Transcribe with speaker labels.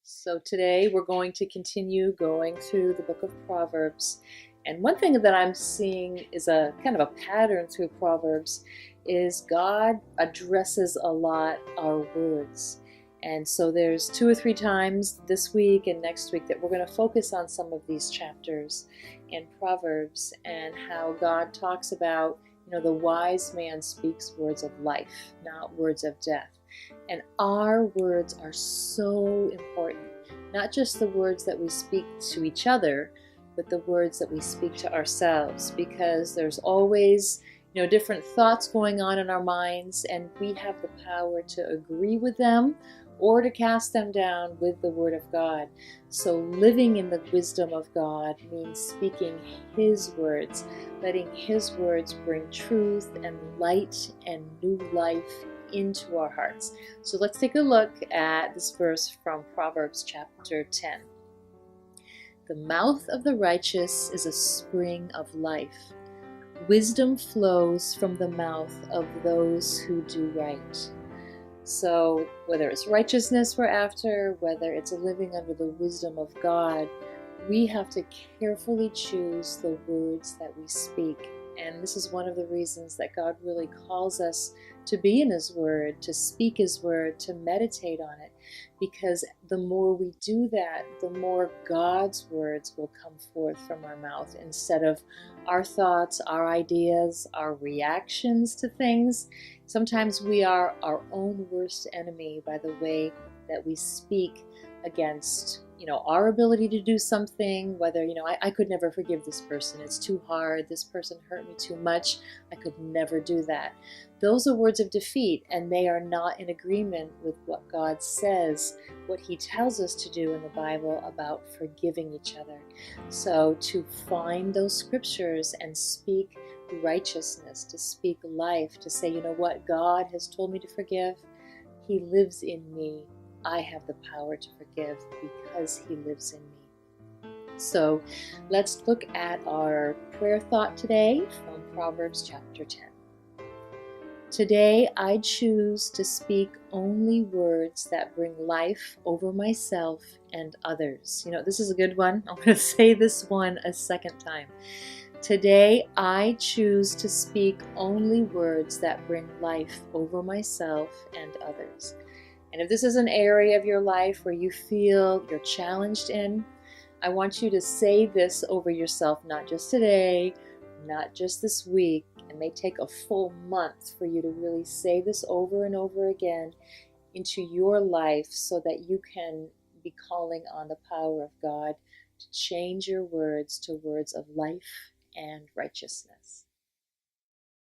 Speaker 1: So today we're going to continue going through the book of Proverbs. And one thing that I'm seeing is a kind of a pattern through Proverbs is God addresses a lot our words. And so there's 2 or 3 times this week and next week that we're going to focus on some of these chapters in Proverbs and how God talks about, the wise man speaks words of life, not words of death. And our words are so important, not just the words that we speak to each other, but the words that we speak to ourselves, because there's always, different thoughts going on in our minds, and we have the power to agree with them or to cast them down with the Word of God. So living in the wisdom of God means speaking His words, letting His words bring truth and light and new life into our hearts. So let's take a look at this verse from Proverbs chapter 10. The mouth of the righteous is a spring of life. Wisdom flows from the mouth of those who do right. So whether it's righteousness we're after, whether it's living under the wisdom of God, we have to carefully choose the words that we speak. And this is one of the reasons that God really calls us to be in His Word, to speak His Word, to meditate on it. Because the more we do that, the more God's words will come forth from our mouth instead of our thoughts, our ideas, our reactions to things. Sometimes we are our own worst enemy by the way that we speak against our ability to do something, whether, I could never forgive this person. It's too hard. This person hurt me too much. I could never do that. Those are words of defeat, and they are not in agreement with what God says, what He tells us to do in the Bible about forgiving each other. So to find those scriptures and speak righteousness, to speak life, to say, what God has told me to forgive, He lives in me. I have the power to forgive because He lives in me. So let's look at our prayer thought today from Proverbs chapter 10. Today I choose to speak only words that bring life over myself and others. This is a good one. I'm going to say this one a second time. Today I choose to speak only words that bring life over myself and others. And if this is an area of your life where you feel you're challenged in, I want you to say this over yourself, not just today, not just this week. It may take a full month for you to really say this over and over again into your life so that you can be calling on the power of God to change your words to words of life and righteousness.